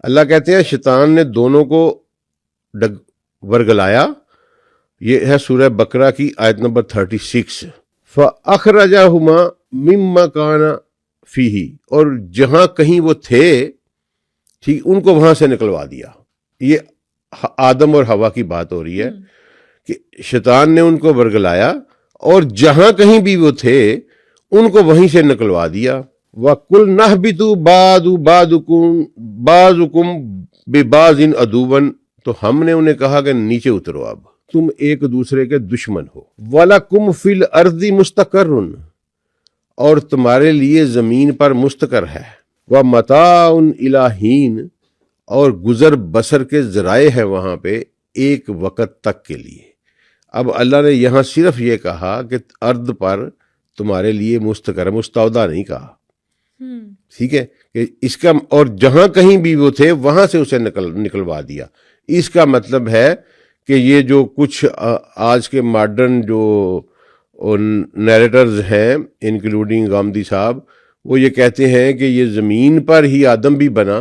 اللہ کہتے ہیں شیطان نے دونوں کو ورگلایا. یہ ہے سورہ بقرہ کی آیت نمبر 36. فَأَخْرَجَهُمَا مِمَّا كَانَ فِيهِ, اور جہاں کہیں وہ تھے ٹھیک ان کو وہاں سے نکلوا دیا. یہ آدم اور حوا کی بات ہو رہی ہے کہ شیطان نے ان کو ورگلایا اور جہاں کہیں بھی وہ تھے ان کو وہیں سے نکلوا دیا. وَقُلْنَا اهْبِطُوا بَعْضُكُمْ بِبَعْضٍ عَدُوًّا, تو ہم نے انہیں کہا کہ نیچے اترو, اب تم ایک دوسرے کے دشمن ہو. وَلَكُمْ فِي الْأَرْضِ مُسْتَقَرٌّ, اور تمہارے لیے زمین پر مستقر ہے. وَمَتَاعٌ إِلَىٰ حِينٍ, اور گزر بسر کے ذرائع ہیں وہاں پہ ایک وقت تک کے لیے. اب اللہ نے یہاں صرف یہ کہا کہ ارض پر تمہارے لیے مستقر, مستودع نہیں کہا. ٹھیک ہے کہ اس کا, اور جہاں کہیں بھی وہ تھے وہاں سے اسے نکلوا دیا. اس کا مطلب ہے کہ یہ جو کچھ آج کے ماڈرن جو نیریٹرز ہیں انکلوڈنگ غامدی صاحب, وہ یہ کہتے ہیں کہ یہ زمین پر ہی آدم بھی بنا,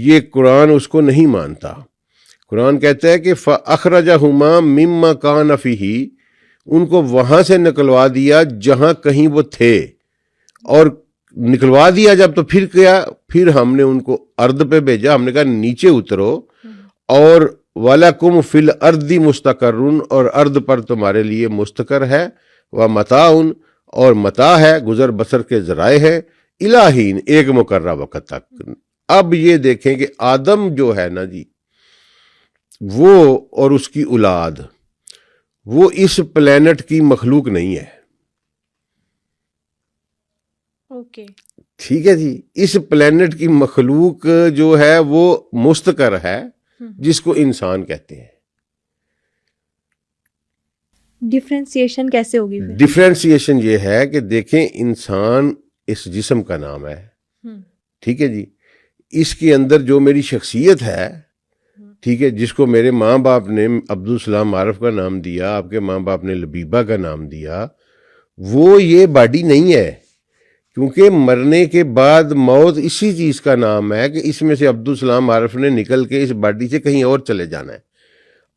یہ قرآن اس کو نہیں مانتا. قرآن کہتا ہے کہ فَأَخْرَجَهُمَا مِمَّا كَانَ فِيهِ, ان کو وہاں سے نکلوا دیا جہاں کہیں وہ تھے, اور نکلوا دیا جب تو پھر کیا, پھر ہم نے ان کو ارض پہ بھیجا. ہم نے کہا نیچے اترو, اور وَلَكُمْ فِي الْأَرْضِ مُسْتَقَرٌّ, اور ارض پر تمہارے لیے مستقر ہے. وَمَتَاعٌ, اور متاع ہے, گزر بسر کے ذرائع ہے. إِلَىٰ حِينٍ, ایک مقررہ وقت تک. اب یہ دیکھیں کہ آدم جو ہے نا جی, وہ اور اس کی اولاد, وہ اس پلینٹ کی مخلوق نہیں ہے. ٹھیک ہے جی, اس پلینٹ کی مخلوق جو ہے وہ مستقر ہے, جس کو انسان کہتے ہیں. ڈیفرینسیشن کیسے ہوگی؟ ڈیفرینسیشن یہ ہے کہ دیکھیں انسان اس جسم کا نام ہے, ٹھیک ہے جی, اس کے اندر جو میری شخصیت ہے, ٹھیک ہے, جس کو میرے ماں باپ نے عبدالسلام عارف کا نام دیا, آپ کے ماں باپ نے لبیبہ کا نام دیا, وہ یہ باڈی نہیں ہے. کیونکہ مرنے کے بعد موت اسی چیز کا نام ہے کہ اس میں سے عبدالسلام عارف نے نکل کے اس باڈی سے کہیں اور چلے جانا ہے,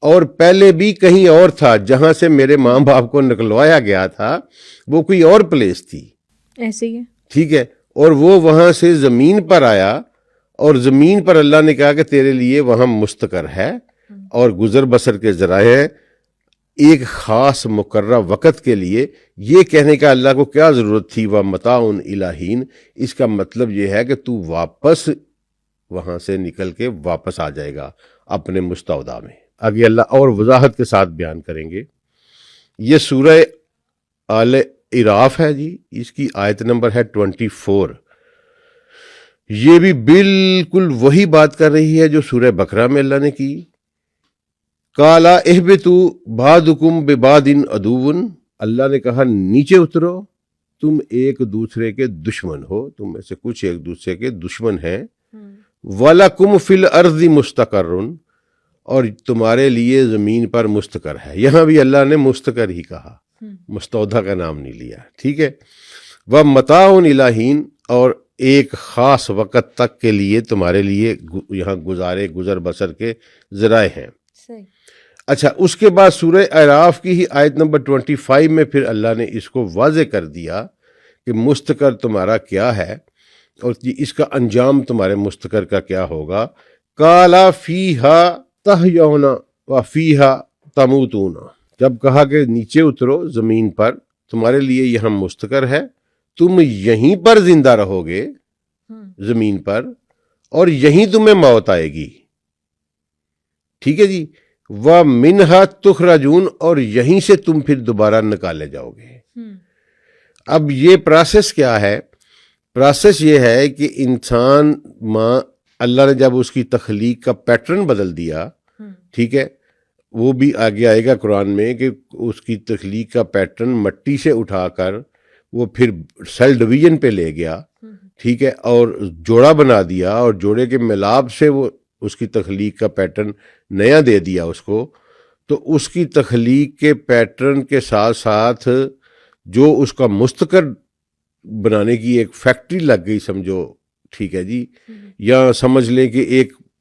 اور پہلے بھی کہیں اور تھا. جہاں سے میرے ماں باپ کو نکلوایا گیا تھا وہ کوئی اور پلیس تھی, ایسے ہی ہے, ٹھیک ہے, اور وہ وہاں سے زمین پر آیا, اور زمین پر اللہ نے کہا کہ تیرے لیے وہاں مستقر ہے اور گزر بسر کے ذرائع ہے ایک خاص مقررہ وقت کے لیے. یہ کہنے کا اللہ کو کیا ضرورت تھی وَمَتَاعٌ إِلَىٰ حِينٍ؟ اس کا مطلب یہ ہے کہ تو واپس وہاں سے نکل کے واپس آ جائے گا اپنے مستودع میں. آگے اللہ اور وضاحت کے ساتھ بیان کریں گے. یہ سورہ آل اعراف ہے جی, اس کی آیت نمبر ہے 24. یہ بھی بالکل وہی بات کر رہی ہے جو سورہ بقرہ میں اللہ نے کی. قَالَ اهْبِطُوا بَعْضُكُمْ بِبَعْضٍ عَدُوٌّ, اللہ نے کہا نیچے اترو, تم ایک دوسرے کے دشمن ہو, تم میں سے کچھ ایک دوسرے کے دشمن ہیں. وَلَكُمْ فِي الْأَرْضِ مُسْتَقَرٌّ, اور تمہارے لیے زمین پر مستقر ہے. یہاں بھی اللہ نے مستقر ہی کہا, مستودع کا نام نہیں لیا, ٹھیک ہے. وَمَتَاعٌ إِلَىٰ حِينٍ, اور ایک خاص وقت تک کے لیے تمہارے لیے یہاں گزر بسر کے ذرائع ہیں. اچھا, اس کے بعد سورہ اعراف کی ہی آیت نمبر 25 میں پھر اللہ نے اس کو واضح کر دیا کہ مستقر تمہارا کیا ہے اور اس کا انجام تمہارے مستقر کا کیا ہوگا. قَالَ فِيهَا تَحْيَوْنَ وَفِيهَا تَمُوتُونَ, جب کہا کہ نیچے اترو زمین پر, تمہارے لیے یہاں مستقر ہے, تم یہیں پر زندہ رہو گے زمین پر, اور یہیں تمہیں موت آئے گی. ٹھیک ہے جی. وَمِنْهَا تُخْرَجُونَ, اور یہیں سے تم پھر دوبارہ نکالے جاؤ گے. اب یہ پروسیس کیا ہے؟ پروسیس یہ ہے کہ انسان اللہ نے جب اس کی تخلیق کا پیٹرن بدل دیا, ٹھیک ہے, وہ بھی آگے آئے گا قرآن میں کہ اس کی تخلیق کا پیٹرن مٹی سے اٹھا کر وہ پھر سیل ڈویژن پہ لے گیا, ٹھیک ہے, اور جوڑا بنا دیا, اور جوڑے کے ملاب سے وہ اس کی تخلیق کا پیٹرن نیا دے دیا اس کو. تو اس کی تخلیق کے پیٹرن کے ساتھ ساتھ جو اس کا مستقر بنانے کی ایک فیکٹری لگ گئی سمجھو, ٹھیک ہے جی, یا سمجھ لیں کہ ایک